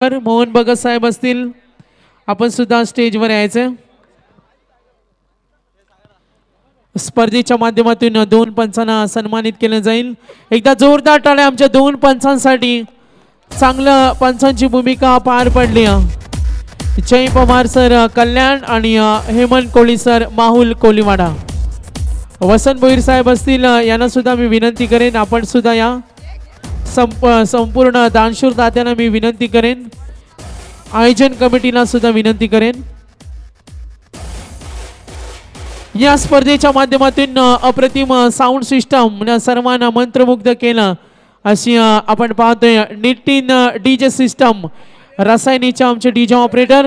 Member Mohan Bhagat साहेब असतील, आपण सुद्धा स्टेजवर यायचं. स्पर्धेच्या माध्यमातून दोन पंचांना सन्मानित केलं जाईल. एकदा जोरदार टाळ्या आमच्या दोन पंचांसाठी. चांगलं पंचांची भूमिका पार पडली. जय पवार सर कल्याण आणि हेमंत कोळी सर माहुल कोलीवाडा. वसंत भोईर साहेब असतील, यांना सुद्धा मी विनंती करेन आपण सुद्धा या. संपूर्ण दानशूर दात्यांना मी विनंती करेन, आयोजन कमिटीला सुद्धा विनंती करेन. या स्पर्धेच्या माध्यमातून अप्रतिम साऊंड सिस्टम सर्वांना मंत्रमुग्ध केलं अशी आपण पाहतोय. नितीन डीजे सिस्टम रसायनीचे आमचे डीजे ऑपरेटर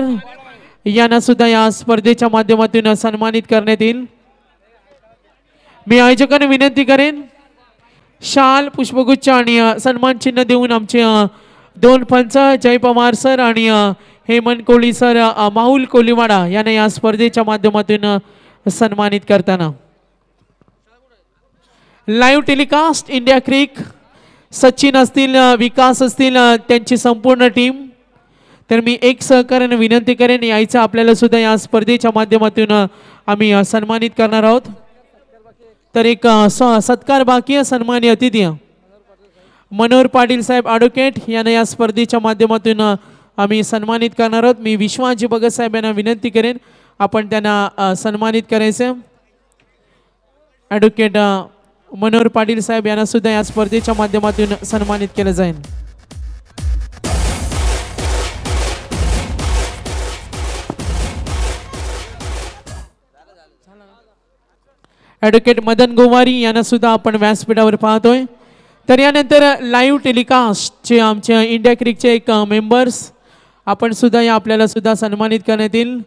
यांना सुद्धा या स्पर्धेच्या माध्यमातून सन्मानित करण्यात येईल. मी आयोजकांना विनंती करेन शाल पुष्पगुच्छ आणि सन्मान चिन्ह देऊन आमचे दोन पंच जय पवार सर आणि हेमंत कोळी सर माहुल कोलीवाडा यांना या स्पर्धेच्या माध्यमातून सन्मानित करताना. लाईव्ह टेलिकास्ट इंडिया क्रिक सचिन असतील, विकास असतील, त्यांची संपूर्ण टीम. तर मी एक सहकार्याने विनंती करेन यायचं आपल्याला सुद्धा या स्पर्धेच्या माध्यमातून आम्ही सन्मानित करणार आहोत. तर एक सत्कार बाकी सन्मानी अतिथी मनोहर पाटील साहेब ॲडव्होकेट यांना या स्पर्धेच्या माध्यमातून आम्ही सन्मानित करणार आहोत. मी विश्वासजी भगत साहेब यांना विनंती करेन आपण त्यांना सन्मानित करायचं. ॲडव्होकेट मनोहर पाटील साहेब यांना सुद्धा या स्पर्धेच्या माध्यमातून सन्मानित केलं जाईल. ॲडव्होकेट मदन गोवारी यांना सुद्धा आपण व्यासपीठावर पाहतोय. तर यानंतर लाईव्ह टेलिकास्टचे आमच्या इंडिया क्रिकचे एक मेंबर्स आपण सुद्धा या आपल्याला सुद्धा सन्मानित करण्यात येईल.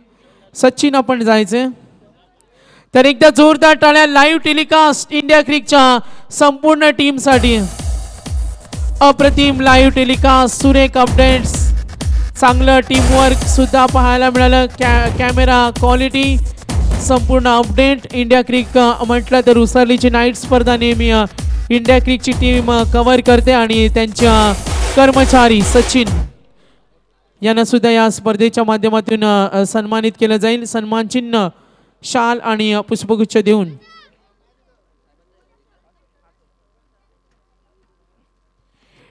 सचिन आपण जायचे. तर एकदा जोरदार टाळ्या लाईव्ह टेलिकास्ट इंडिया क्रिकच्या संपूर्ण टीमसाठी. अप्रतिम लाईव्ह टेलिकास्ट, सुरेख अपडेट्स, चांगलं टीमवर्क सुद्धा पाहायला मिळालं. कॅमेरा क्वालिटी, संपूर्ण अपडेट. इंडिया क्रिक म्हटलं तर उसरलीची नाईट स्पर्धा नेहमी इंडिया क्रिकची टीम कव्हर करते आणि त्यांच्या कर्मचारी सचिन यांना सुद्धा या स्पर्धेच्या माध्यमातून सन्मानित केलं जाईल. सन्मान चिन्ह, शाल आणि पुष्पगुच्छ देऊन.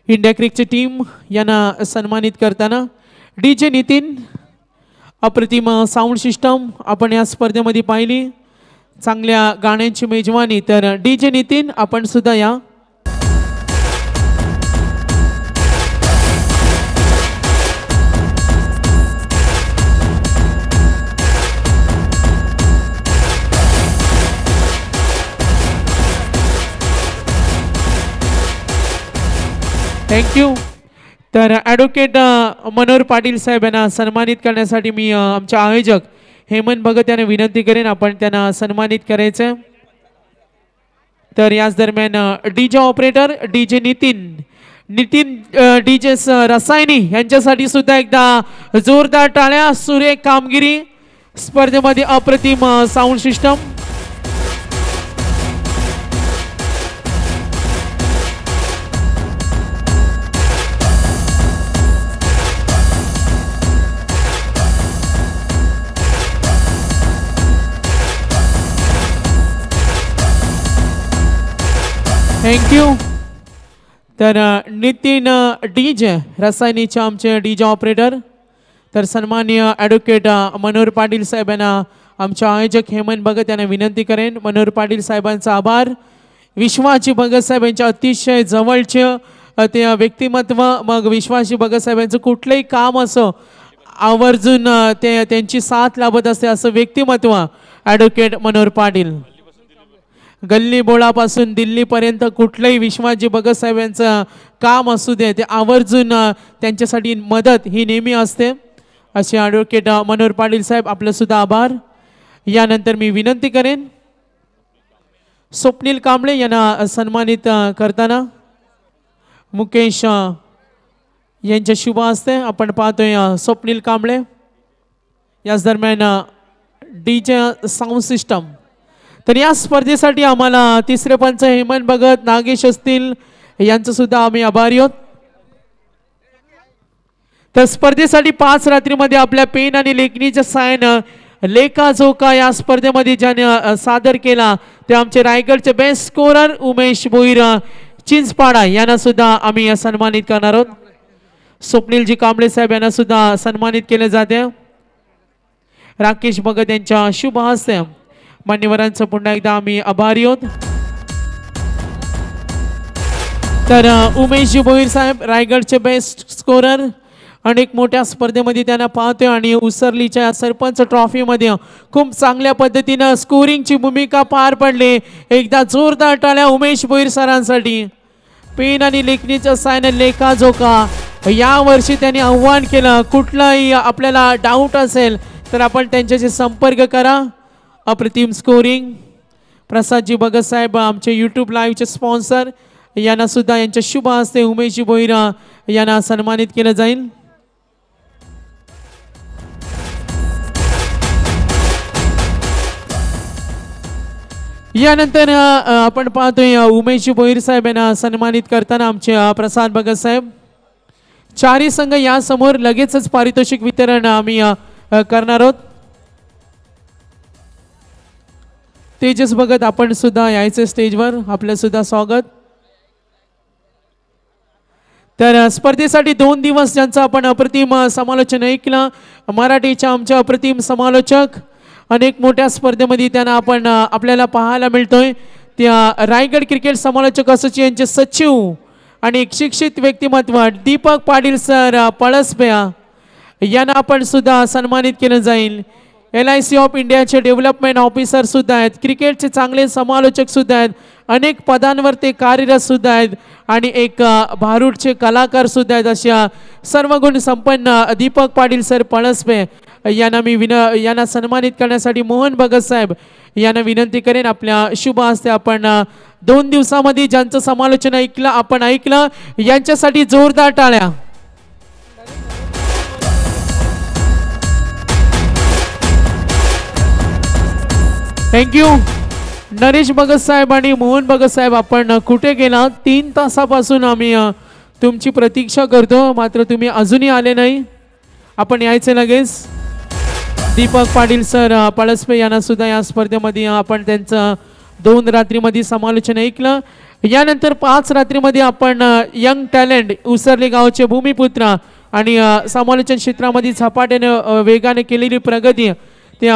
इंडिया क्रिकची टीम यांना सन्मानित करताना डीजे नितीन, अप्रतिम साऊंड सिस्टम आपण या स्पर्धेमध्ये पाहिली. चांगल्या गाण्यांची मेजवानी. तर डीजे नितीन आपण सुद्धा या. थँक्यू. तर ॲडव्होकेट मनोहर पाटील साहेब यांना सन्मानित करण्यासाठी मी आमचे आयोजक हेमंत भगत यांना विनंती करेन आपण त्यांना सन्मानित करायचं. तर याच दरम्यान DJ operator DJ Nitin DJ Rasayani यांच्यासाठी सुद्धा एकदा जोरदार टाळ्या. सुरेख कामगिरी स्पर्धेमध्ये, अप्रतिम साऊंड सिस्टम. थँक्यू. तर नितीन डीजे रसायनीचे आमचे डीजे ऑपरेटर. तर सन्माननीय ॲडव्होकेट मनोहर पाटील साहेब यांना आमचे आयोजक हेमंत भगत यांना विनंती करेन. मनोहर पाटील साहेबांचा आभार. विश्वासजी भगत साहेब यांच्या अतिशय जवळचे ते व्यक्तिमत्व. मग विश्वासजी भगत साहेबांचं कुठलंही काम असो आवर्जून त्यांची साथ लाभत असते असं व्यक्तिमत्व ॲडव्होकेट मनोहर पाटील. गल्ली बोळापासून दिल्लीपर्यंत कुठलंही विश्वासजी भगत साहेब यांचं काम असू दे ते आवर्जून त्यांच्यासाठी मदत ही नेहमी असते. असे ॲडव्होकेट मनोहर पाटील साहेब आपलं सुद्धा आभार. यानंतर मी विनंती करेन स्वप्नील कांबळे यांना सन्मानित करताना मुकेश यांच्या शुभ हस्ते आपण पाहतोय स्वप्नील कांबळे. याच दरम्यान डीजे साऊंड सिस्टम. तर या स्पर्धेसाठी आम्हाला तिसरे पंच हेमंत भगत नागेश असतील यांचं सुद्धा आम्ही आभारी आहोत. तर स्पर्धेसाठी 5 रात्रीमध्ये आपल्या पेन आणि लेखणीच्या साहाय्यानं लेखा जोखा या स्पर्धेमध्ये ज्याने सादर केला ते आमचे रायगडचे बेस्ट स्कोरर उमेश भोईर चिंचपाडा यांना सुद्धा आम्ही सन्मानित करणार आहोत. स्वप्नीलजी कांबळे साहेब यांना सुद्धा सन्मानित केले जाते. राकेश भगत यांच्या शुभ हस्ते मान्यवरांचं पुन्हा एकदा आम्ही आभारी आहोत. तर उमेशजी भोईर साहेब रायगडचे बेस्ट स्कोरर अनेक मोठ्या स्पर्धेमध्ये त्यांना पाहतोय आणि उसरलीच्या सरपंच ट्रॉफीमध्ये खूप चांगल्या पद्धतीनं स्कोरिंगची भूमिका पार पडली. एकदा जोरदार टाळ्या उमेश भोईर सरांसाठी. पेन आणि लेखणीच्या साहाय्याने लेखा जोखा या वर्षी त्यांनी आव्हान केलं. कुठलाही आपल्याला डाऊट असेल तर आपण त्यांच्याशी संपर्क करा. अप्रतिम स्कोरिंग. प्रसादजी भगत साहेब आमचे यूट्यूब लाईव्हचे स्पॉन्सर यांना सुद्धा यांच्या शुभ हस्ते उमेशजी भोईर यांना सन्मानित केलं जाईल. यानंतर आपण पाहतोय उमेशजी भोईर साहेब यांना सन्मानित करताना आमचे प्रसाद भगत साहेब. चारही संघ या समोर लगेचच पारितोषिक वितरण आम्ही करणार आहोत. तेजस भगत आपण सुद्धा यायचे स्टेजवर. आपलं सुद्धा स्वागत. तर स्पर्धेसाठी 2 दिवस ज्यांचं आपण अप्रतिम समालोचन ऐकलं. मराठीच्या आमच्या अप्रतिम समालोचक अनेक मोठ्या स्पर्धेमध्ये त्यांना आपण आपल्याला पाहायला मिळतोय. त्या रायगड क्रिकेट समालोचक असोसिएशनचे सचिव आणि एक शिक्षित व्यक्तिमत्व दीपक पाटील सर पळसपे यांना आपण सुद्धा सन्मानित केलं जाईल. LIC ऑफ इंडियाचे डेव्हलपमेंट ऑफिसर सुद्धा आहेत. क्रिकेटचे चांगले समालोचक सुद्धा आहेत. अनेक पदांवर ते कार्यरत सुद्धा आहेत आणि एक भारूडचे कलाकार सुद्धा आहेत. अशा सर्व गुण संपन्न दीपक पाटील सर पळसपे यांना मी यांना सन्मानित करण्यासाठी मोहन भगत साहेब यांना विनंती करेन. आपल्या शुभ हस्ते आपण 2 दिवसामध्ये ज्यांचं समालोचन आपण ऐकलं यांच्यासाठी जोरदार टाळ्या. थँक्यू. नरेश भगत साहेब आणि मोहन भगत साहेब आपण कुठे गेला? 3 तासापासून आम्ही तुमची प्रतीक्षा करतो मात्र तुम्ही अजूनही आले नाही. आपण यायचे लगेच. दीपक पाटील सर पळसपे यांना सुद्धा या स्पर्धेमध्ये आपण त्यांचं 2 रात्रीमध्ये समालोचन ऐकलं. यानंतर 5 रात्रीमध्ये आपण यंग टॅलेंट उसरली गावचे भूमिपुत्र आणि समालोचन क्षेत्रामध्ये झपाट्याने वेगाने केलेली प्रगती ते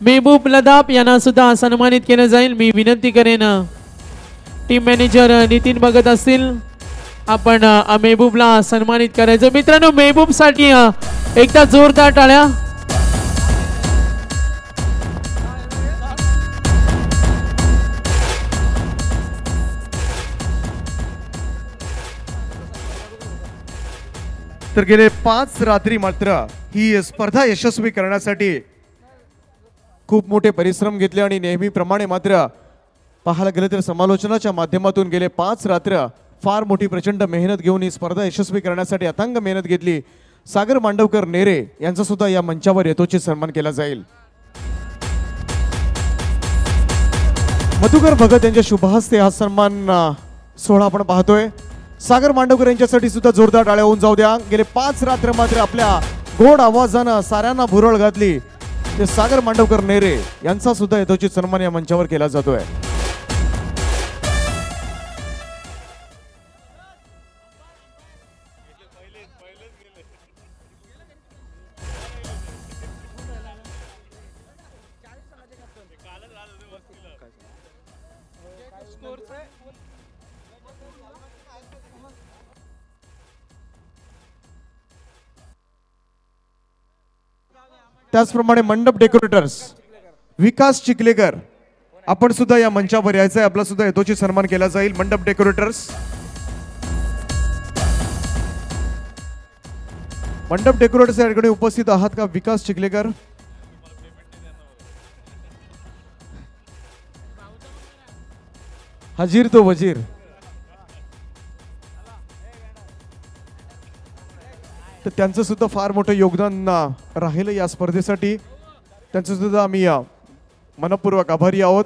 मेहबूब लदाप यांना सुद्धा सन्मानित केलं जाईल. मी विनंती करेन टीम मॅनेजर नितीन भगत असतील आपण मेहबूबला सन्मानित करायचं. मित्रांनो मेहबूब साठी एकदा जोरदार टाळ्या. तर गेले 5 रात्री मात्र ही स्पर्धा यशस्वी करण्यासाठी खूप मोठे परिश्रम घेतले आणि नेहमीप्रमाणे मात्र पाहायला गेलं तर समालोचनाच्या माध्यमातून गेले 5 रात्र फार मोठी प्रचंड मेहनत घेऊन ही स्पर्धा यशस्वी करण्यासाठी अथांग मेहनत घेतली. सागर मांडवकर नेरे यांचा सुद्धा या मंचावर यथोचित सन्मान केला जाईल. मधुकर भगत यांच्या शुभहस्ते हा सन्मान सोहळा आपण पाहतोय. सागर मांडवकर यांच्यासाठी सुद्धा जोरदार टाळ्या होऊन जाऊ द्या. गेले 5 रात्र मात्र आपल्या गोड आवाजानं साऱ्यांना भुरळ घातली ते सागर मांडवकर नेरे यांचा सुद्धा यथोचित सन्मान या मंचावर केला जातोय. त्याचप्रमाणे मंडप डेकोरेटर्स विकास चिखलेकर आपण सुद्धा या मंचावर यायचंय. आपला सुद्धा यथोचित सन्मान केला जाईल. मंडप डेकोरेटर्स या ठिकाणी उपस्थित आहात का? विकास चिखलेकर हजीर तो वजीर. तर त्यांचं सुद्धा फार मोठं योगदान राहिलं या स्पर्धेसाठी. त्यांचं सुद्धा आम्ही मनपूर्वक आभारी आहोत.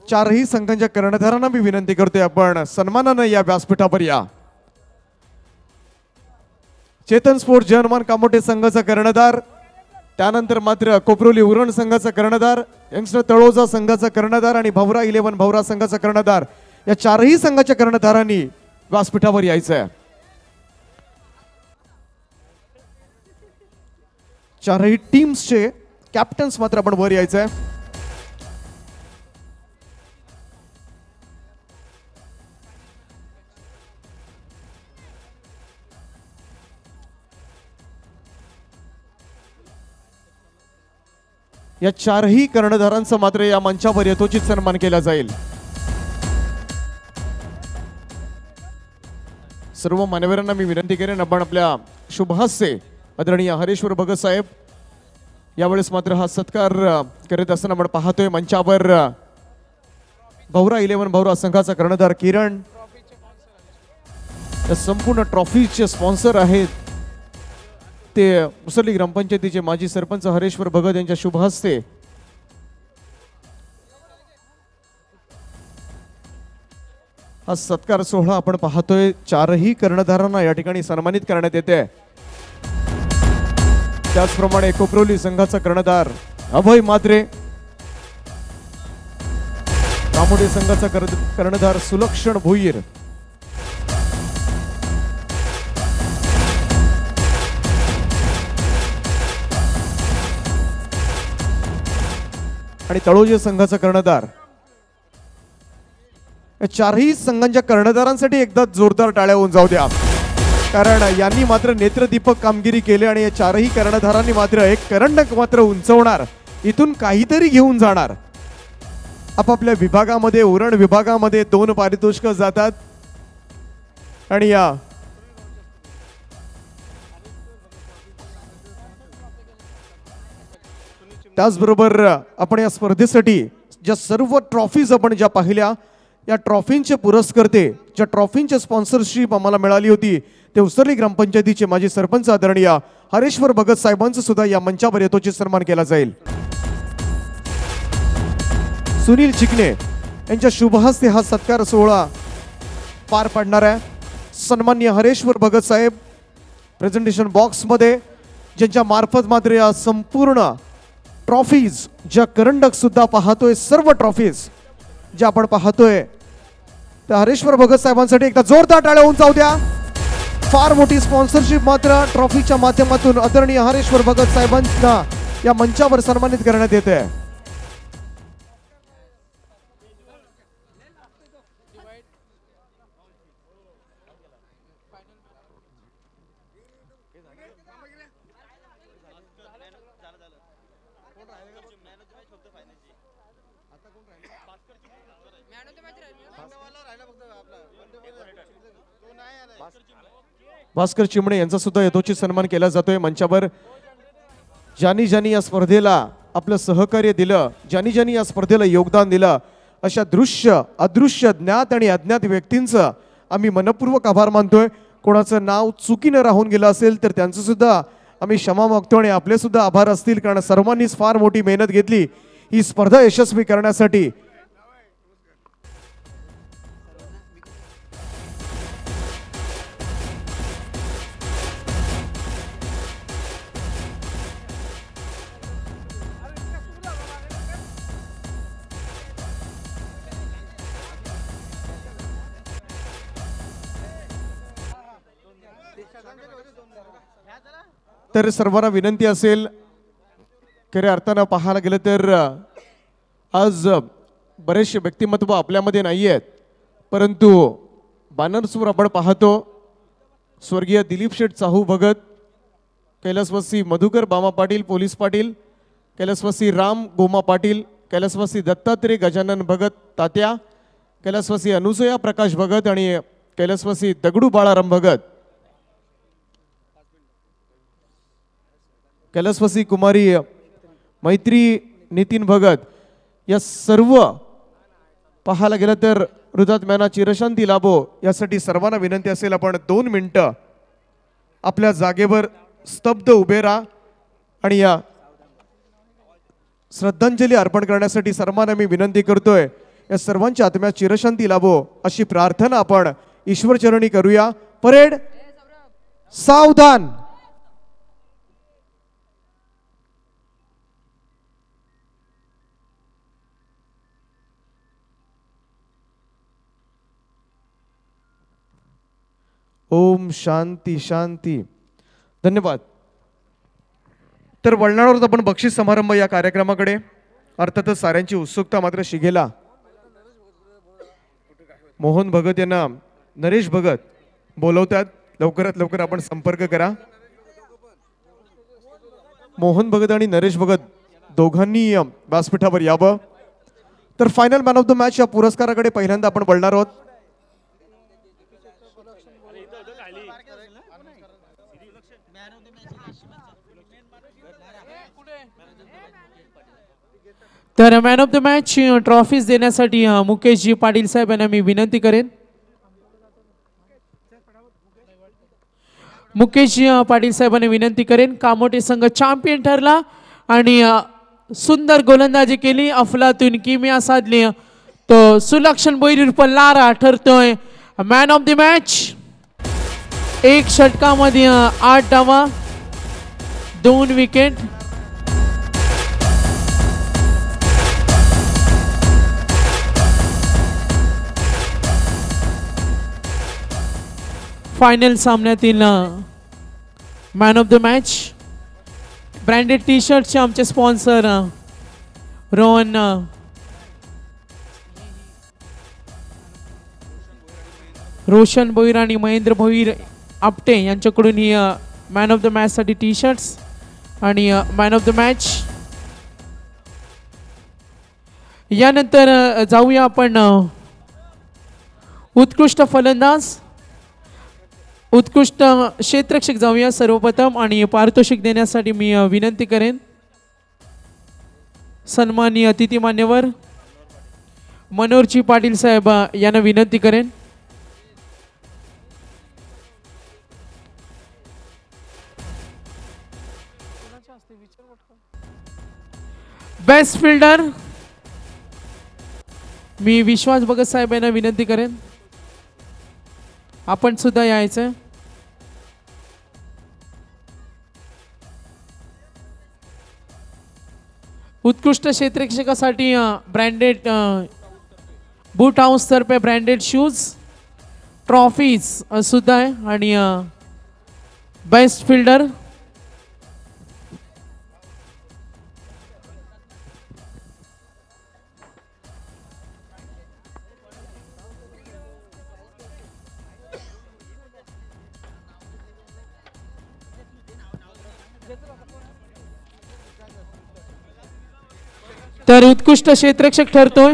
4ही संघांच्या कर्णधारांना मी विनंती करतोय आपण सन्मानानं या व्यासपीठावर या. चेतन स्पोर्ट जर्मन कामोठे संघाचा कर्णधार, त्यानंतर मात्र कोपरोली उरण संघाचा कर्णधार, यंगस्टर तळोजा संघाचा कर्णधार आणि भवरा 11 भवरा संघाचा कर्णधार, या चारही संघाच्या कर्णधारांनी व्यासपीठावर यायचं आहे. चारही टीम्सचे कॅप्टन्स मात्र आपण वर यायचं आहे. या चारही कर्णधारांचा मात्र या मंचावर यथोचित सन्मान केला जाईल. सर्व मान्यवरांना मी विनंती करेन, आपण आपल्या शुभहास्य आदरणीय हरेश्वर भगत साहेब यावेळेस मात्र हा सत्कार करत असताना आपण पाहतोय मंचावर भवरा 11 भवरा संघाचा कर्णधार किरण, या संपूर्ण ट्रॉफीचे स्पॉन्सर आहेत ते मुसर्ली ग्रामपंचायतीचे माजी सरपंच हरेश्वर भगत यांच्या शुभ हस्ते हा सत्कार सोहळा आपण पाहतोय. चारही कर्णधारांना या ठिकाणी सन्मानित करण्यात येते. त्याचप्रमाणे कोपरोली संघाचा कर्णधार अभय मात्रे, कामोडे संघाचा कर्णधार सुलक्षण भोईर, आणि तळोजे संघाचा कर्णधार. या चारही संघांच्या कर्णधारांसाठी एकदा जोरदार टाळ्या होऊन जाऊ द्या, कारण यांनी मात्र नेत्रदीपक कामगिरी केली आणि या चारही कर्णधारांनी मात्र एक करंडक मात्र उंचवणार, इथून काहीतरी घेऊन जाणार. आपापल्या विभागामध्ये, उरण विभागामध्ये 2 पारितोषिक जातात आणि या त्याचबरोबर आपण या स्पर्धेसाठी ज्या सर्व ट्रॉफीज आपण ज्या पाहिल्या, या ट्रॉफींचे पुरस्कर्ते, ज्या ट्रॉफींचे स्पॉन्सरशिप आम्हाला मिळाली होती, ते उसरली ग्रामपंचायतीचे माजी सरपंच आदरणीय हरेश्वर भगत साहेबांचा सुद्धा या मंचावर यथोचित सन्मान केला जाईल. सुनील चिकणे यांच्या शुभहस्ते हा सत्कार सोहळा पार पाडणार आहे. सन्माननीय हरेश्वर भगत साहेब प्रेझेंटेशन बॉक्समध्ये, ज्यांच्या मार्फत मात्र या संपूर्ण ट्रॉफीज, ज्या करंडक सुद्धा पाहतोय, सर्व ट्रॉफीज ज्या आपण पाहतोय, त्या हरेश्वर भगत साहेबांसाठी एकदा जोरदार टाळ्या होऊन जाऊ द्या. फार मोठी स्पॉन्सरशिप मात्र ट्रॉफीच्या माध्यमातून आदरणीय हरेश्वर भगत साहेबांना या मंचावर सन्मानित करण्यात येते. भास्कर चिमणे यांचा सुद्धा यथोचित सन्मान केला जातोय. मंचावर ज्यांनी ज्यांनी या स्पर्धेला आपलं सहकार्य दिलं, ज्यांनी ज्यांनी या स्पर्धेला योगदान दिलं, अशा दृश्य, अदृश्य, ज्ञात आणि अज्ञात व्यक्तींचं आम्ही मनपूर्वक आभार मानतोय. कोणाचं नाव चुकीनं राहून गेलं असेल तर त्यांचं सुद्धा आम्ही क्षमा मागतो आणि आपले सुद्धा आभार असतील, कारण सर्वांनीच फार मोठी मेहनत घेतली ही स्पर्धा यशस्वी करण्यासाठी. तर सर्वांना विनंती असेल, खऱ्या अर्थानं पाहायला गेलं तर आज बरेचसे व्यक्तिमत्व आपल्यामध्ये नाही आहेत, परंतु बॅनर्सवर आपण पाहतो स्वर्गीय दिलीप शेठ चाहू भगत, कैलासवासी मधुकर बामा पाटील पोलीस पाटील, कैलासवासी राम गोमा पाटील, कैलासवासी दत्तात्रय गजानन भगत तात्या, कैलासवासी अनुसया प्रकाश भगत आणि कैलासवासी दगडू बाळाराम भगत, कैलासवासी कुमारी मैत्री नितीन भगत, या सर्व पाहायला गेलं तर हृदयात्म्यांना चिरशांती लाभो यासाठी सर्वांना विनंती असेल, आपण 2 मिनिटं आपल्या जागेवर स्तब्ध उभे राहा आणि या श्रद्धांजली अर्पण करण्यासाठी सर्वांना मी विनंती करतोय, या सर्वांच्या आत्म्यात चिरशांती लाभो अशी प्रार्थना आपण ईश्वरचरणी करूया. परेड सावधान. ओम शांती शांती. धन्यवाद. तर वळणार आहोत आपण बक्षीस समारंभ या कार्यक्रमाकडे. अर्थातच साऱ्यांची उत्सुकता मात्र शिगेला. मोहन भगत यांना नरेश भगत बोलवतात. लवकरात लवकर आपण संपर्क करा. मोहन भगत आणि नरेश भगत दोघांनी व्यासपीठावर यावं. तर final man of the match या पुरस्काराकडे पहिल्यांदा आपण वळणार आहोत. तर man of the match trophies देण्यासाठी मुकेशजी पाटील साहेब यांना मी विनंती करेन. मुकेशजी पाटील साहेबांना विनंती करेन. कामोटे संघ चॅम्पियन ठरला आणि सुंदर गोलंदाजी केली, अफलातून किमिया साधली. तो सुलक्षण बोईर लारा ठरतोय मॅन ऑफ द मॅच. 1 षटकामध्ये 8 धावा, 2 विकेट. फायनल सामन्यातील man of the match. Branded T शर्टचे आमचे स्पॉन्सर रोशन भोईर आणि महेंद्र भोईर आपटे यांच्याकडून ही मॅन ऑफ द मॅच साठी टी शर्ट्स आणि मॅन ऑफ द मॅच. यानंतर जाऊया आपण उत्कृष्ट फलंदाज, उत्कृष्ट क्षेत्ररक्षक जाऊया सर्वप्रथम. आणि पारितोषिक देण्यासाठी मी विनंती करेन सन्माननीय अतिथी मान्यवर मनोहरजी पाटील साहेब यांना विनंती करेन. बेस्ट फिल्डर मी विश्वास भगत साहेब यांना विनंती करेन आपण सुद्धा यायचं. उत्कृष्ट क्षेत्ररक्षकासाठी ब्रँडेड बूट हाऊस तर्फे ब्रँडेड शूज ट्रॉफीज सुद्धा आहे. आणि बेस्ट फिल्डर तर उत्कृष्ट क्षेत्ररक्षक ठरतोय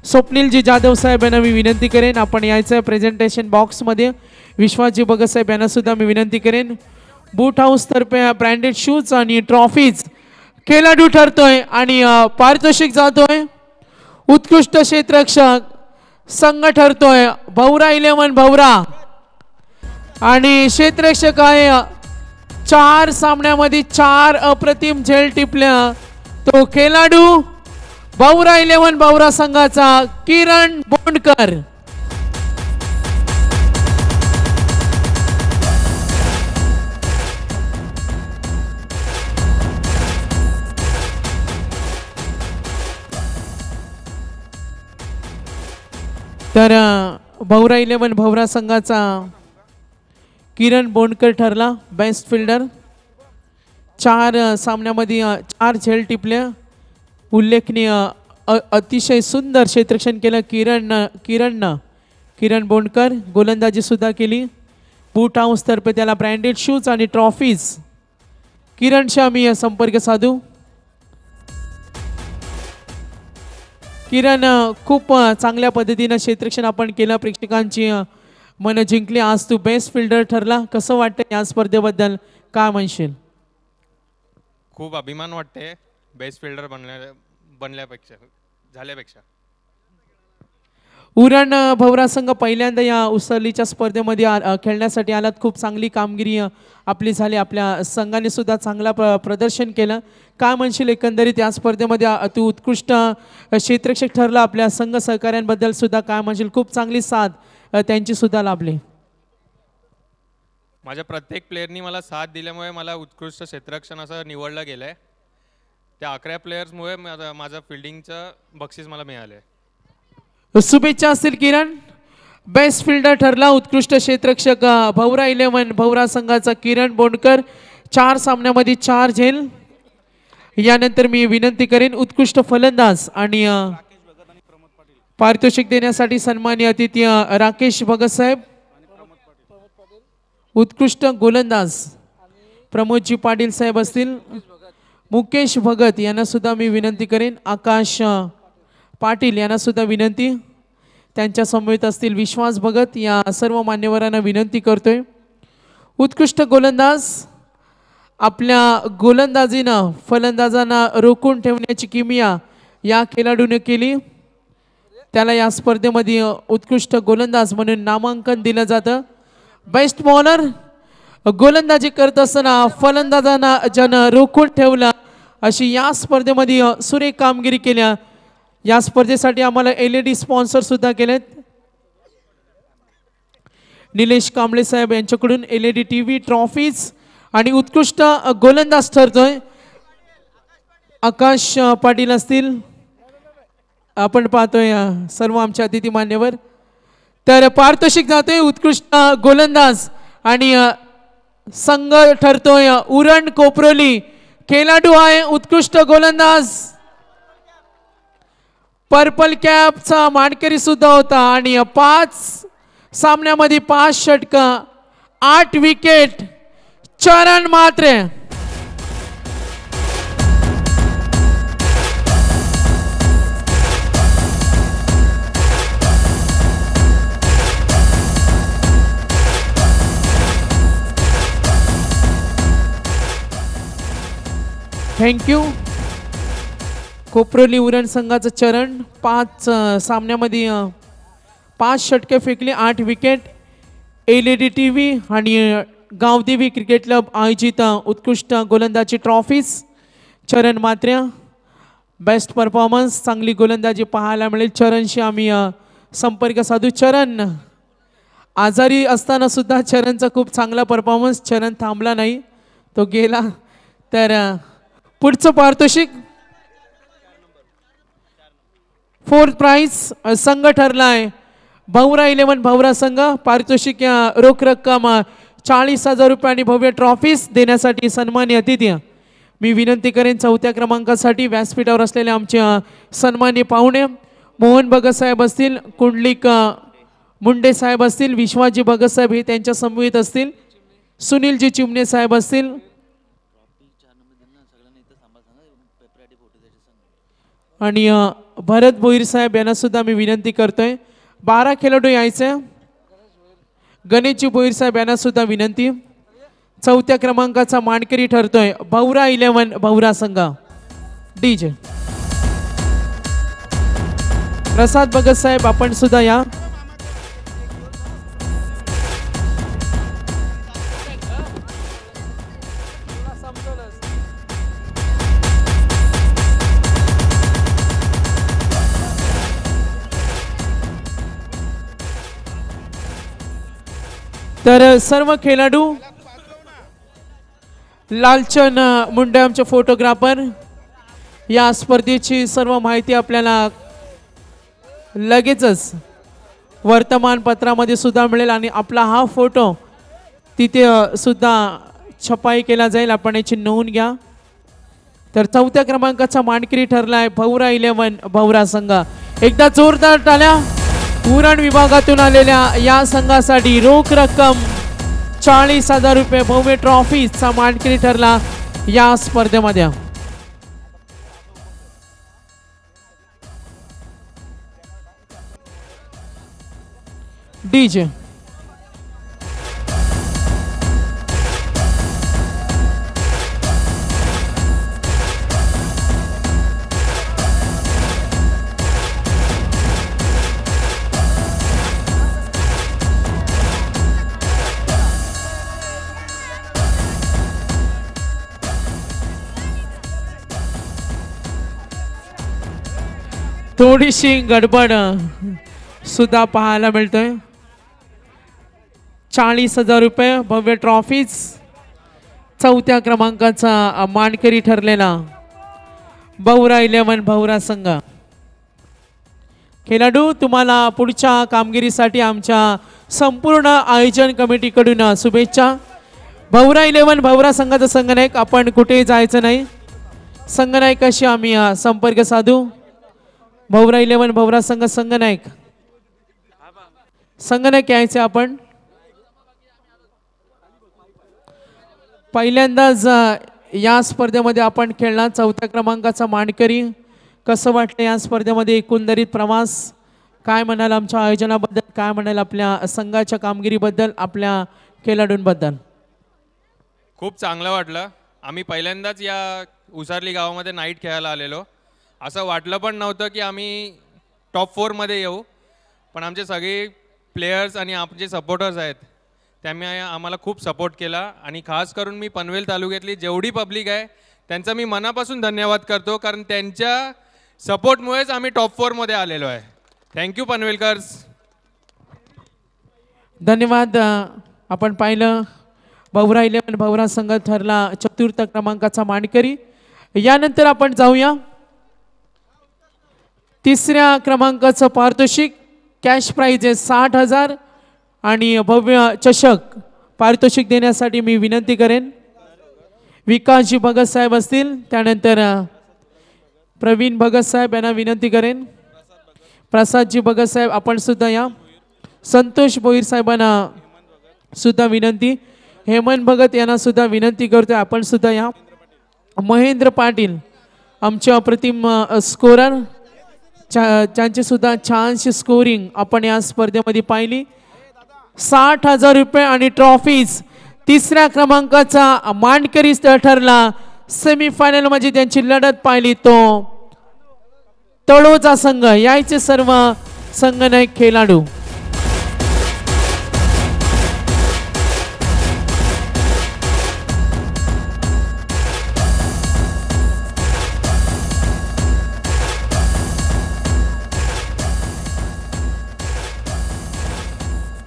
स्वप्नीलजी जाधव साहेब यांना मी विनंती करेन आपण यायचं प्रेझेंटेशन बॉक्स मध्ये. विश्वासजी भगत साहेब यांना सुद्धा मी विनंती करेन. बूट हाऊस तर्फे ब्रँडेड शूज आणि ट्रॉफीज खेळाडू ठरतोय आणि पारितोषिक जातोय. उत्कृष्ट क्षेत्ररक्षक संघ ठरतोय भवरा 11 भवरा आणि क्षेत्ररक्षक आहे 4 सामन्यामध्ये 4 अप्रतिम झेल टिपल्या तो खेळाडू भवरा 11 भवरा संघाचा किरण बोंडकर. तर भवरा 11 भवरा संघाचा किरण बोंडकर ठरला बेस्ट फिल्डर. 4 सामन्यामध्ये 4 झेल टिपल्या. उल्लेखनीय अतिशय सुंदर क्षेत्ररक्षण केलं किरण बोंडकर. गोलंदाजी सुद्धा केली. बूट हाऊस तर्फे त्याला ब्रँडेड शूज आणि ट्रॉफीज. किरणशी आम्ही संपर्क साधू. किरण खूप चांगल्या पद्धतीनं क्षेत्ररक्षण आपण केलं, प्रेक्षकांची मन जिंकली. आज तू बेस्ट फिल्डर ठरला, कसं वाटतं या स्पर्धेबद्दल, काय म्हणशील? खूप अभिमान वाटते बेस्ट फिल्डर झाल्यापेक्षा. उरण भवरा संघ पहिल्यांदा या उसरलीच्या स्पर्धेमध्ये खेळण्यासाठी आलात. खूप चांगली कामगिरी आपली झाली. आपल्या संघाने सुद्धा चांगला प्रदर्शन केलं. काय म्हणशील एकंदरीत या स्पर्धेमध्ये तू उत्कृष्ट क्षेत्ररक्षक ठरला. आपल्या संघ सहकाऱ्यांबद्दल सुद्धा काय म्हणशील? खूप चांगली साथ त्यांची सुद्धा लाभली. माझ्या प्रत्येक प्लेयरनी मला साथ दिल्यामुळे मला उत्कृष्ट क्षेत्ररक्षण असं निवडलं गेलं आहे. त्या 11 प्लेयर्समुळे माझं फिल्डिंगचं बक्षीस मला मिळालं. शुभेच्छा असतील किरण. बेस्ट फिल्डर ठरला उत्कृष्ट क्षेत्ररक्षक भवरा 11 भवरा संघाचा किरण बोंडकर. 4 सामन्यामध्ये 4 झेल. यानंतर मी विनंती करेन उत्कृष्ट फलंदाज आणि पारितोषिक देण्यासाठी सन्माननीय अतिथी राकेश भगत साहेब. उत्कृष्ट गोलंदाज प्रमोदजी पाटील साहेब असतील. मुकेश भगत यांना सुद्धा मी विनंती करेन. आकाश पाटील यांना सुद्धा विनंती. त्यांच्या समवेत असतील विश्वास भगत. या सर्व मान्यवरांना विनंती करतोय. उत्कृष्ट गोलंदाज आपल्या गोलंदाजीनं फलंदाजांना रोखून ठेवण्याची किमया या खेळाडूने केली. त्याला या स्पर्धेमध्ये उत्कृष्ट गोलंदाज म्हणून नामांकन दिलं जातं. बेस्ट बॉलर गोलंदाजी करत असताना फलंदाजांना ज्यानं रोखून ठेवलं अशी या स्पर्धेमध्ये सुरेख कामगिरी केल्या. या स्पर्धेसाठी आम्हाला LED स्पॉन्सर सुद्धा केलेत. निलेश कांबळे साहेब यांच्याकडून LED TV ट्रॉफीज आणि उत्कृष्ट गोलंदाज ठरतोय आकाश पाटील असतील. आपण पाहतोय सर्व आमचे अतिथी मान्यवर. तर पारितोषिक जातोय उत्कृष्ट गोलंदाज आणि संघ ठरतोय उरण कोपरोली. खेळाडू आहे उत्कृष्ट गोलंदाज. पर्पल कॅपचा मानकरी सुद्धा होता आणि 5 सामन्यामध्ये 5 षटकं 8 विकेट चरण मात्रे. थँक्यू. कोपरोली उरण संघाचं चरण 5 सामन्यामध्ये 5 षटके फेकले 8 विकेट. LED TV आणि गावदेवी क्रिकेट क्लब आयोजित उत्कृष्ट गोलंदाजी ट्रॉफीज चरण मात्र्या. बेस्ट परफॉर्मन्स चांगली गोलंदाजी पाहायला मिळेल. चरणशी आम्ही संपर्क साधू. चरण आजारी असताना सुद्धा चरणचा खूप चांगला परफॉर्मन्स. चरण थांबला नाही, तो गेला. तर पुढचं पारितोषिक 4th प्राइज संघ ठरला आहे भवरा 11 भवरा संघ. पारितोषिक रोख रक्कम 40,000 रुपये आणि भव्य ट्रॉफीज देण्यासाठी सन्माननीय अतिथी मी विनंती करेन 4थ्या क्रमांकासाठी व्यासपीठावर असलेले आमचे सन्माननीय पाहुणे मोहन भगत साहेब असतील, कुंडलिक मुंडे साहेब असतील, विश्वाजी भगत साहेब हे त्यांच्या समवेत असतील, सुनीलजी चिमणे साहेब असतील आणि भरत भोईर साहेब यांना सुद्धा मी विनंती करतोय. 12 खेळाडू यायचे. गणेशजी भोईर साहेब यांना सुद्धा विनंती. 4थ्या क्रमांकाचा मानकरी ठरतोय भवरा 11 भवरा संघ. DJ प्रसाद भगत साहेब आपण सुद्धा या. तर सर्व खेळाडू लालचंद मुंडे आमचे फोटोग्राफर. या स्पर्धेची सर्व माहिती आपल्याला लगेचच वर्तमानपत्रामध्ये सुद्धा मिळेल आणि आपला हा फोटो तिथे सुद्धा छपाई केला जाईल. आपण याची नोंद घ्या. तर 4थ्या क्रमांकाचा मानकरी ठरला आहे भवरा 11 भवरा संघ. एकदा जोरदार टाळ्या. उरण विभागातून आलेल्या या संघासाठी रोख रक्कम 40,000 रुपये भव्य ट्रॉफीचा मानकरी ठरला या स्पर्धेमध्ये. DJ थोडीशी गडबड सुद्धा पाहायला मिळतोय. 40,000 रुपये भव्य ट्रॉफीज चौथ्या क्रमांकाचा मानकरी ठरलेला भवरा 11 भवरा संघ। खेळाडू तुम्हाला पुढच्या कामगिरीसाठी आमच्या संपूर्ण आयोजन कमिटीकडून शुभेच्छा। भवरा 11 भवरा संघाचा संघनायक आपण कुठेही जायचं नाही, संघनायकाशी आम्ही संपर्क साधू। भवरा 11 भवरा संघ संघनायक यायचे आपण पहिल्यांदाच या स्पर्धेमध्ये आपण खेळला चौथ्या क्रमांकाचा मानकरी। कसं वाटलं या स्पर्धेमध्ये एकंदरीत प्रवास? काय म्हणाल आमच्या आयोजनाबद्दल, काय म्हणाल आपल्या संघाच्या कामगिरीबद्दल, आपल्या खेळाडूंबद्दल? खूप चांगलं वाटलं। आम्ही पहिल्यांदाच या उसारली गावामध्ये नाईट खेळायला आलेलो। असं वाटलं पण नव्हतं की आम्ही टॉप 4 मध्ये येऊ, पण आमचे सगळे प्लेयर्स आणि आमचे सपोर्टर्स आहेत त्यांनी आम्हाला खूप सपोर्ट केला आणि खास करून मी पनवेल तालुक्यातली जेवढी पब्लिक आहे त्यांचा मी मनापासून धन्यवाद करतो, कारण त्यांच्या सपोर्टमुळेच आम्ही टॉप 4 मध्ये आलेलो आहे। थँक्यू पनवेलकर्स। धन्यवाद। आपण पाहिलं भवरा 11 भवरा संघ ठरला चतुर्थ क्रमांकाचा मानकरी। यानंतर आपण जाऊया तिसऱ्या क्रमांकाचं पारितोषिक। कॅश प्राइज आहे 60,000 आणि भव्य चषक पारितोषिक देण्यासाठी मी विनंती करेन विकासजी भगत साहेब असतील, त्यानंतर प्रवीण भगत साहेब यांना विनंती करेन, प्रसादजी भगत साहेब आपण सुद्धा या, संतोष भोईर साहेबांना सुद्धा विनंती, हेमंत भगत यांना सुद्धा विनंती करतोय आपण सुद्धा या, महेंद्र पाटील आमचे अप्रतिम स्कोरर ज्यांची सुद्धा छानशी स्कोरिंग आपण या स्पर्धेमध्ये पाहिली। 60,000 रुपये आणि ट्रॉफीज। तिसऱ्या क्रमांकाचा मानकरी ठरला। सेमीफायनल मध्ये त्यांची लढत पाहिली तो तळोजा संघ। यायचे सर्व संघनायक खेळाडू।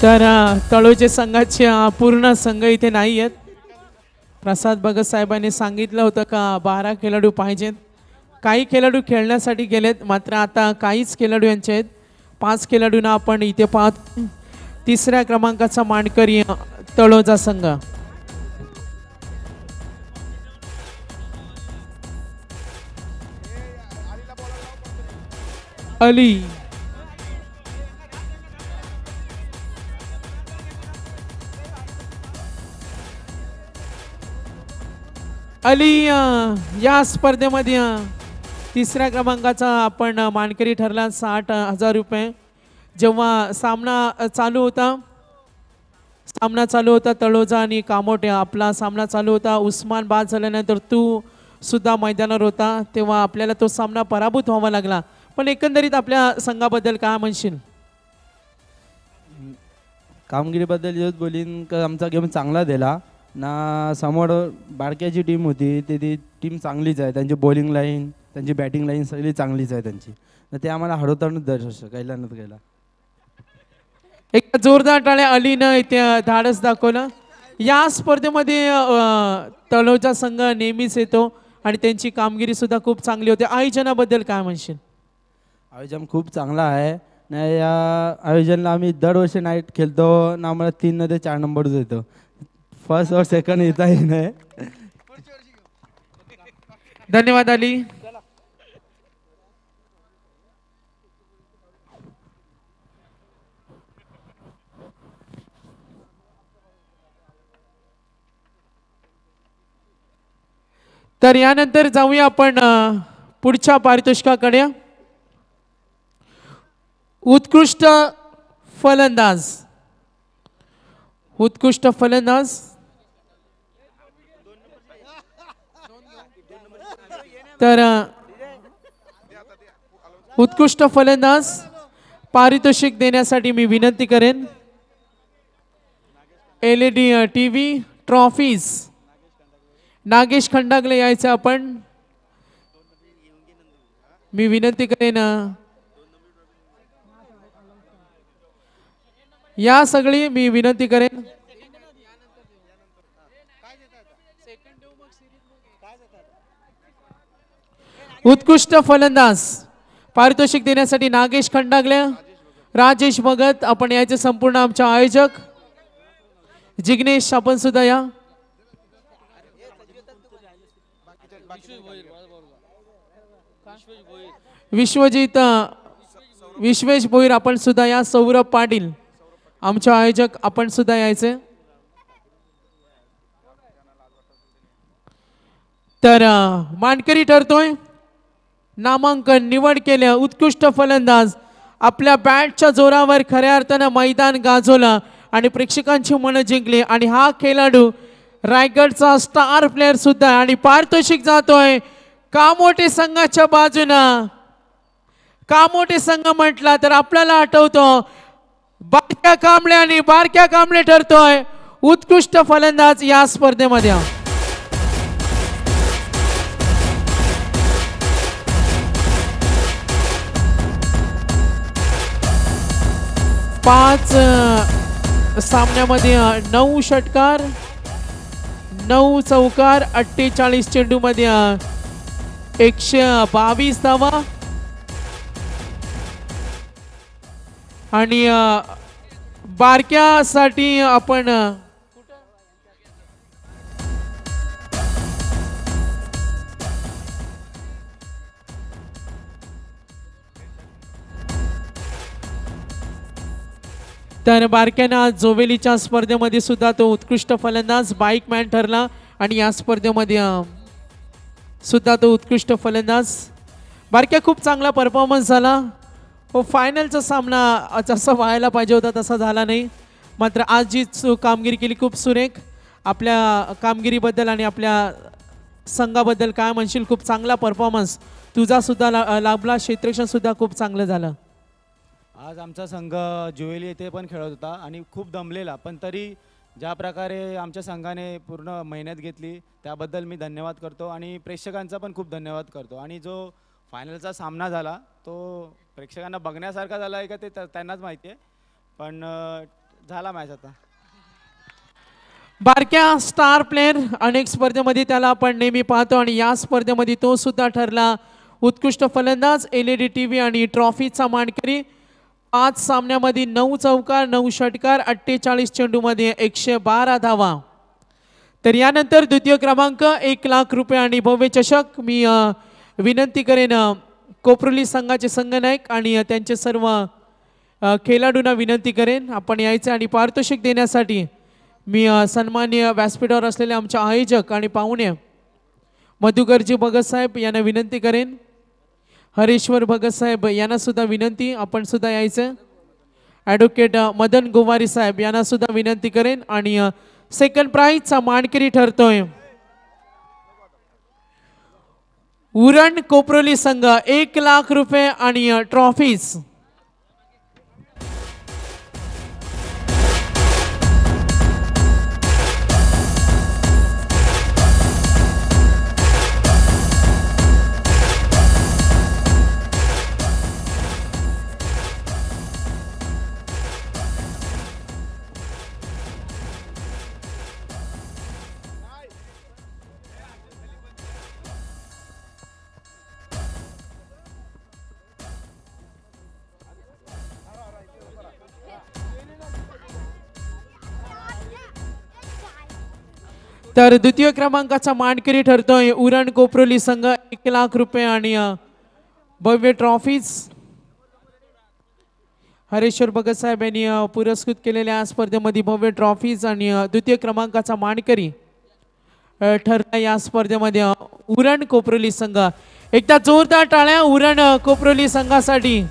तर तळोजे संघाचे पूर्ण संघ इथे नाही आहेत। प्रसाद भगत साहेबांनी सांगितलं होतं का 12 खेळाडू पाहिजेत। काही खेळाडू खेळण्यासाठी गेलेत, मात्र आता काहीच खेळाडू यांचे आहेत। 5 खेळाडूंना आपण इथे पाहतो। तिसऱ्या क्रमांकाचा मानकरी तळोजा संघ। अली अली या स्पर्धेमध्ये तिसऱ्या क्रमांकाचा आपण मानकरी ठरला। 60,000 रुपये। जेव्हा सामना चालू होता तळोजा आणि कामोटे आपला सामना चालू होता, उस्मान बाद झाल्यानंतर तू सुद्धा मैदानावर होता, तेव्हा आपल्याला तो सामना पराभूत व्हावा लागला। पण एकंदरीत आपल्या संघाबद्दल काय म्हणशील? कामगिरीबद्दल एवढंच बोलीन का आमचा गेम चांगला दिला ना। समोर बारक्याची टीम होती, ती टीम चांगलीच आहे, त्यांची बॉलिंग लाईन त्यांची बॅटिंग लाईन सगळी चांगलीच आहे त्यांची, ते आम्हाला हरवताना दर्श कायला न गेला। एक जोरदार टाळ्या अलीनं इथे धाडस दाखवलं। या स्पर्धेमध्ये तळोजा संघ नेहमीच येतो आणि त्यांची कामगिरी सुद्धा खूप चांगली होते। आयोजनाबद्दल काय म्हणशील? आयोजन खूप चांगला आहे ना। या आयोजनाला आम्ही दरवर्षी नाईट खेळतो ना, आम्हाला 3 ते 4 नंबरच येतो, फर्स्ट और सेकंड येताही नाही। धन्यवाद अली। तर यानंतर जाऊया आपण पुढच्या पारितोषिकाकडे। उत्कृष्ट फलंदाज तर उत्कृष्ट फलंदाज पारितोषिक देण्यासाठी मी विनंती करेन LED TV trophies Nagesh Khandagale यायचं आपण मी विनंती करेन। या सगळी मी विनंती करेन उत्कृष्ट फलंदाज पारितोषिक देण्यासाठी नागेश खंडागले, राजेश भगत आपण याचे संपूर्ण आमचे आयोजक जिग्नेश आपण सुद्धा या. विश्वजित विश्वेश भोईर आपण सुद्धा या. सौरभ पाटील आमचे आयोजक आपण सुद्धा यायचे. तर मानकरी ठरतोय नामांकन निवड केल्या उत्कृष्ट फलंदाज आपल्या बॅटच्या जोरावर खऱ्या अर्थानं मैदान गाजवलं आणि प्रेक्षकांची मनं जिंकली आणि हा खेळाडू रायगडचा स्टार प्लेअर सुद्धा आणि पारितोषिक जातोय कामोठे संघाच्या बाजूनं. कामोठे संघ म्हटला तर आपल्याला आठवतो बारक्या कांबळे आणि बारक्या कांबळे ठरतोय उत्कृष्ट फलंदाज या स्पर्धेमध्ये. पाच सामन्यामध्ये 9 षटकार 9 चौकार 48 चेंडूमध्ये 122 धावा आणि बारक्यासाठी आपण तर बारक्यानं जोवेलीच्या स्पर्धेमध्ये सुद्धा तो उत्कृष्ट फलंदाज बाईक मॅन ठरला आणि या स्पर्धेमध्ये सुद्धा तो उत्कृष्ट फलंदाज. बारक्या खूप चांगला परफॉर्मन्स झाला. हो फायनलचा सामना जसा व्हायला पाहिजे होता तसा झाला नाही. मात्र आज जी कामगिरी केली खूप सुरेख. आपल्या कामगिरीबद्दल आणि आपल्या संघाबद्दल काय म्हणशील? खूप चांगला परफॉर्मन्स तुझा सुद्धा लाभला. क्षेत्ररक्षण सुद्धा खूप चांगलं झालं. आज आमचा संघ जुवेली येथे पण खेळत होता आणि खूप दमलेला, पण तरी ज्या प्रकारे आमच्या संघाने पूर्ण मेहनत घेतली त्याबद्दल मी धन्यवाद करतो आणि प्रेक्षकांचा पण खूप धन्यवाद करतो. आणि जो फायनलचा सामना झाला तो प्रेक्षकांना बघण्यासारखा झाला आहे का ते त्यांनाच माहिती आहे, पण झाला मॅच. आता बारक्या स्टार प्लेअर अनेक स्पर्धेमध्ये त्याला आपण नेहमी पाहतो आणि या स्पर्धेमध्ये तो सुद्धा ठरला उत्कृष्ट फलंदाज. LED TV आणि ट्रॉफीचा मानकरी. 5 सामन्यामध्ये 9 चौकार 9 षटकार 48 चेंडूमध्ये 112 धावा. तर यानंतर द्वितीय क्रमांक 1 लाख रुपये आणि भव्य चषक. मी विनंती करेन कोपरोली संघाचे संघनायक आणि त्यांचे सर्व खेळाडूंना विनंती करेन आपण यायचे आणि पारितोषिक देण्यासाठी मी सन्माननीय व्यासपीठावर असलेले आमचे आयोजक आणि पाहुणे मधुकरजी भगत साहेब यांना विनंती करेन. हरेश्वर भगत साहेब यांना सुद्धा विनंती आपण सुद्धा यायचं. ॲडव्होकेट मदन गोवारी साहेब यांना सुद्धा विनंती करेन. आणि सेकंड प्राइजचा मानकरी ठरतोय उरण कोपरोली संघ 1 लाख रुपये आणि ट्रॉफीज. तर द्वितीय क्रमांकाचा मानकरी ठरतोय उरण कोपरोली संघ 1 लाख रुपये आणि भव्य ट्रॉफीज. हरेश्वर भगत साहेब यांनी पुरस्कृत केलेल्या स्पर्धेमध्ये भव्य ट्रॉफीज आणि द्वितीय क्रमांकाचा मानकरी ठरला या स्पर्धेमध्ये उरण कोपरोली संघ. एकदा जोरदार टाळ्या उरण कोपरोली संघासाठी.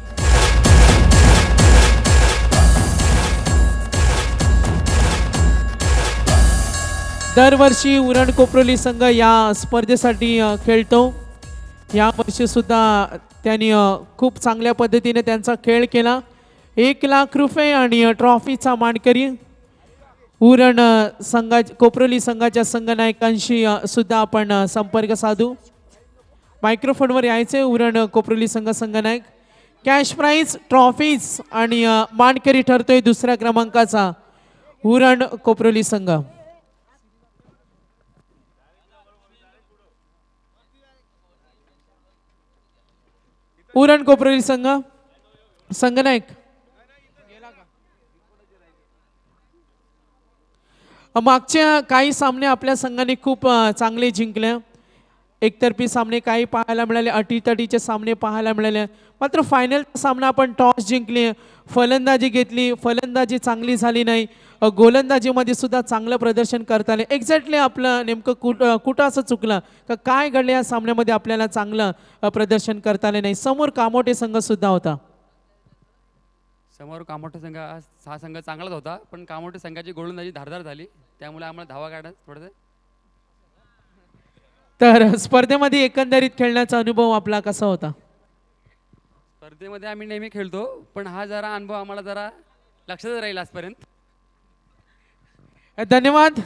दरवर्षी उरण कोपरोली संघ या स्पर्धेसाठी खेळतो. या वर्षी सुद्धा त्यांनी खूप चांगल्या पद्धतीने त्यांचा खेळ केला. 1 लाख रुपये आणि ट्रॉफीचा मानकरी उरण कोपरोली संघाच्या संघनायकांशी सुद्धा आपण संपर्क साधू. मायक्रोफोनवर यायचे Uran Koproli संघनायक. Cash price trophies आणि मानकरी ठरतोय दुसऱ्या क्रमांकाचा उरण कोपरोली संघ. उरण कोपरोली संघ संगनायक मागच्या काही सामने आपल्या संघाने खूप चांगले जिंकले. एकतर्फी सामने काही पाहायला मिळाले, अटीतटीचे सामने पाहायला मिळाले. मात्र फायनल सामना आपण टॉस जिंकली, फलंदाजी घेतली, फलंदाजी चांगली झाली नाही, गोलंदाजीमध्ये सुद्धा चांगलं प्रदर्शन करता आले. एक्झॅक्टली आपलं नेमकं कुठं असं चुकलं का काय घडलं या सामन्यामध्ये आपल्याला चांगलं प्रदर्शन करता आले नाही. समोर कामोठे संघ सुद्धा होता. समोर कामोठे संघ हा संघ चांगलाच होता, पण कामोठे संघाची गोलंदाजी धारदार झाली, त्यामुळे आम्हाला धावा काढायला थोडंसं. तर स्पर्धेमध्ये एकंदरीत खेळण्याचा अनुभव आपला कसा होता? स्पर्धेमध्ये आम्ही नेहमी खेळतो, पण हा जरा अनुभव आम्हाला जरा लक्षात राहील आजपर्यंत. धन्यवाद.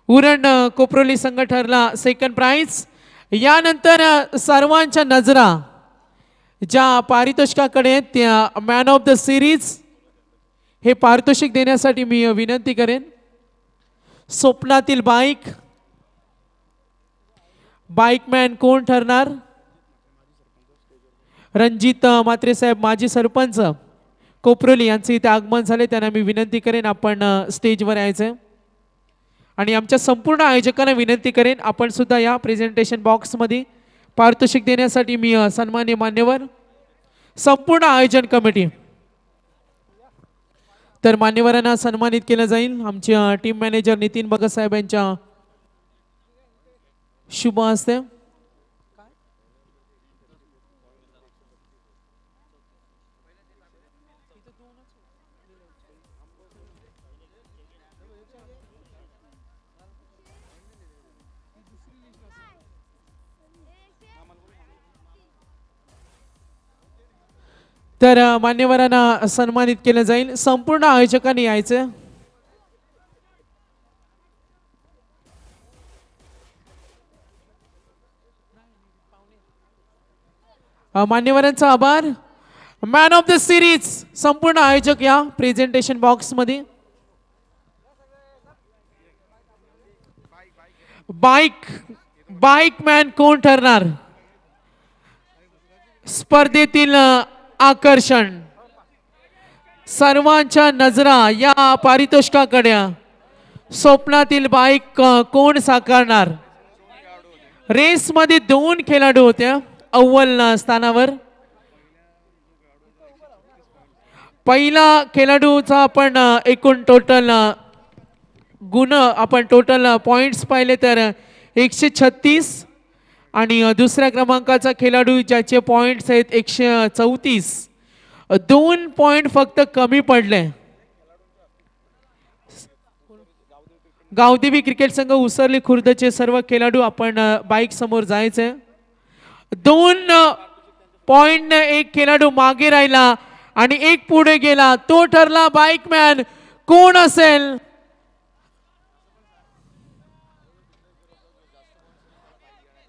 उरण कोपरोली संघ ठरला सेकंड प्राइज. यानंतर सर्वांच्या नजरा ज्या पारितोषिकाकडे त्या मॅन ऑफ द सिरीज हे पारितोषिक देण्यासाठी मी विनंती करेन. स्वप्नातील बाईकमॅन कोण ठरणार? रणजित म्हात्रे साहेब माजी सरपंच कोपरोली यांचे इथे आगमन झाले, त्यांना मी विनंती करेन आपण स्टेजवर यायचं. आणि आमच्या संपूर्ण आयोजकांना विनंती करेन आपण सुद्धा या प्रेझेंटेशन बॉक्समध्ये पारितोषिक देण्यासाठी मी सन्मान्य मान्यवर संपूर्ण आयोजन कमिटी तर मान्यवरांना सन्मानित केलं जाईल. आमचे टीम मॅनेजर नितीन भगत साहेब यांच्या शुभ हस्ते. तर मान्यवरांना सन्मानित केलं जाईल. संपूर्ण आयोजकांनी यायचं. मान्यवरांचा आभार. मॅन ऑफ द सिरीज संपूर्ण आयोजक या प्रेझेंटेशन बॉक्स मध्ये. बाईक मॅन कोण ठरणार? स्पर्धेतील आकर्षण, सर्वांच्या नजरा या पारितोषिकाकडे. स्वप्नातील बाईक कोण साकारणार? रेस मध्ये 2 खेळाडू होत्या अव्वल स्थानावर. पहिला खेळाडूचा आपण एकूण टोटल गुण आपण टोटल पॉइंट्स पाहिले तर 136 आणि दुसऱ्या क्रमांकाचा खेळाडू ज्याचे पॉइंट्स आहेत 134. 2 पॉइंट फक्त कमी पडले. गावदेवी क्रिकेट संघ उसरली खुर्दचे सर्व खेळाडू आपण बाईक समोर जायचे. 2 पॉइंट 1 खेळाडू मागे राहिला आणि 1 पुढे गेला, तो ठरला बाईकमॅन. कोण असेल?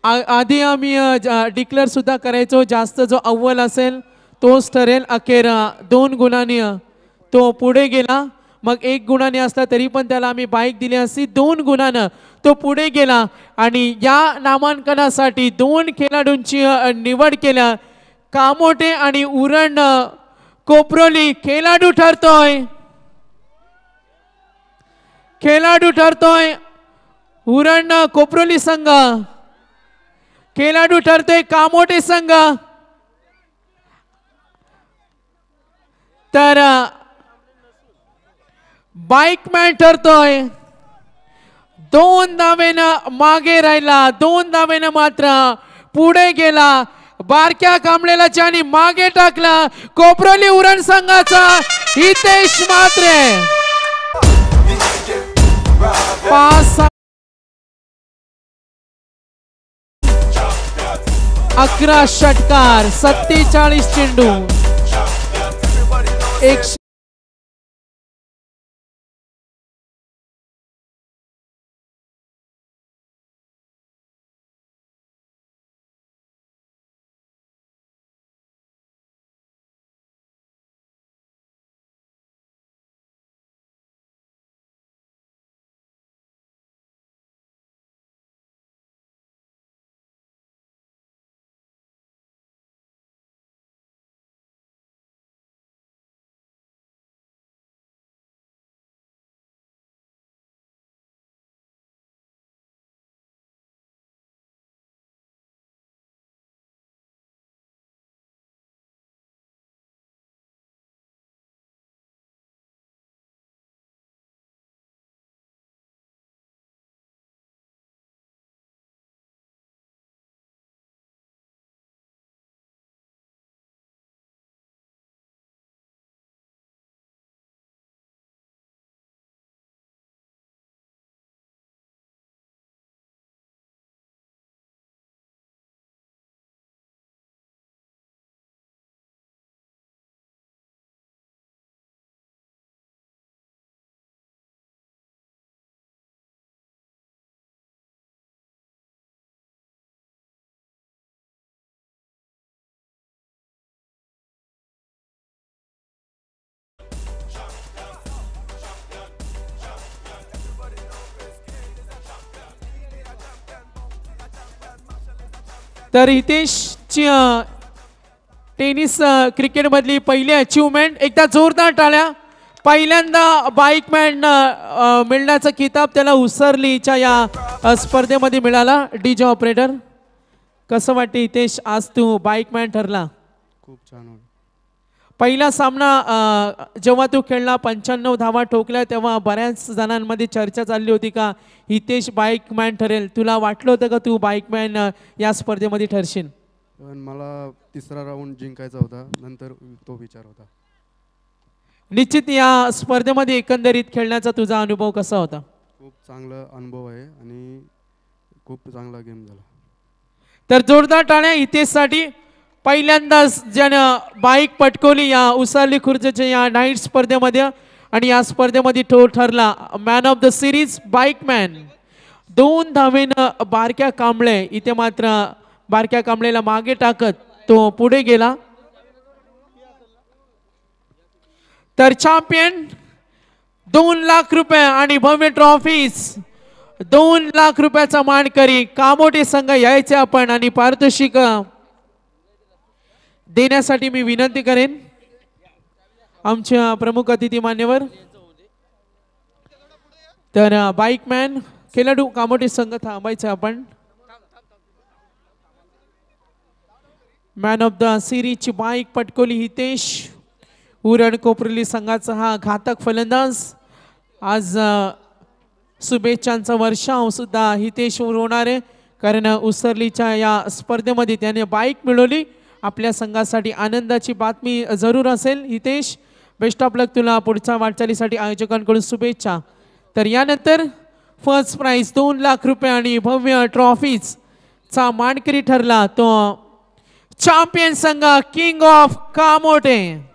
आधी आम्ही डिक्लेअर सुद्धा करायचो, जास्त जो अव्वल असेल तोच ठरेल. अखेर 2 गुणांनी तो पुढे गेला. मग 1 गुणाने असला तरी पण त्याला आम्ही बाईक दिली असती. 2 गुणानं तो पुढे गेला आणि या नामांकनासाठी 2 खेळाडूंची निवड केल्या. कामोठे आणि उरण कोपरोली खेळाडू ठरतोय उरण कोपरोली संघ, खेळाडू ठरतोय कामोठे संघ. तर बाईकमॅन ठरतोय. 2 धावेनं मागे राहिला, 2 धावेनं मात्र पुढे गेला. बारक्या कांबळेला ज्याने मागे टाकला कोपरोली उरण संघाचा हितेश म्हात्रे. 11 षटकार, 47 चेंडू, 1 तर हितेशची टेनिस क्रिकेटमधली पहिली अचिव्हमेंट, एकदा जोरदार टाळ्या. पहिल्यांदा बाईकमॅन मिळण्याचा किताब त्याला उसरलीच्या या स्पर्धेमध्ये मिळाला. डीजे ऑपरेटर, कसं वाटते हितेश, आज तू बाईकमॅन ठरला? खूप छान वाटलं. पहिला सामना जेव्हा तू खेळला 95 धावा ठोकल्या तेव्हा बऱ्याच जणांमध्ये चर्चा चालली होती का हितेश बाईकमॅन ठरेल. तुला वाटलं होतं का तू बाईकमॅन या स्पर्धेमध्ये ठरशील? पण मला तिसरा राऊंड जिंकायचा होता, नंतर तो विचार होता. निश्चित या स्पर्धेमध्ये एकंदरीत खेळण्याचा तुझा अनुभव कसा होता? खूप चांगला अनुभव आहे आणि खूप चांगला गेम झाला. तर जोरदार टाळ्या हितेशसाठी. पहिल्यांदाच ज्यानं बाईक पटकवली या उसाली खुर्दच्या या नाईट स्पर्धेमध्ये आणि या स्पर्धेमध्ये तो ठरला मॅन ऑफ द सिरीज बाईकमॅन. 2 धावेनं बारक्या कांबळे, इथे मात्र बारक्या कांबळेला मागे टाकत तो पुढे गेला. तर चॅम्पियन 2 लाख रुपये आणि भव्य ट्रॉफीज, 2 लाख रुपयाचा मानकरी कामोटे संघ यायचे आपण आणि पारितोषिक देण्यासाठी मी विनंती करेन आमच्या प्रमुख अतिथी मान्यवर. तर बाईकमॅन खेळाडू कामोटे संघ थांबायचे आपण. मॅन ऑफ द सिरीजची बाईक पटकोली हितेश उरण कोपरली संघाचा हा घातक फलंदाज. आज शुभेच्छांचा वर्षाव सुद्धा हितेशवर होणार आहे, कारण उसरलीच्या या स्पर्धेमध्ये त्याने बाईक मिळवली. आपल्या संघासाठी आनंदाची बातमी जरूर असेल. हितेश, बेस्ट ऑफ लक तुला पुढच्या वाटचालीसाठी, आयोजकांकडून शुभेच्छा. तर यानंतर फर्स्ट प्राइज 2 लाख रुपये आणि भव्य ट्रॉफीजचा मानकरी ठरला तो चॅम्पियन संघ किंग ऑफ कामोटे.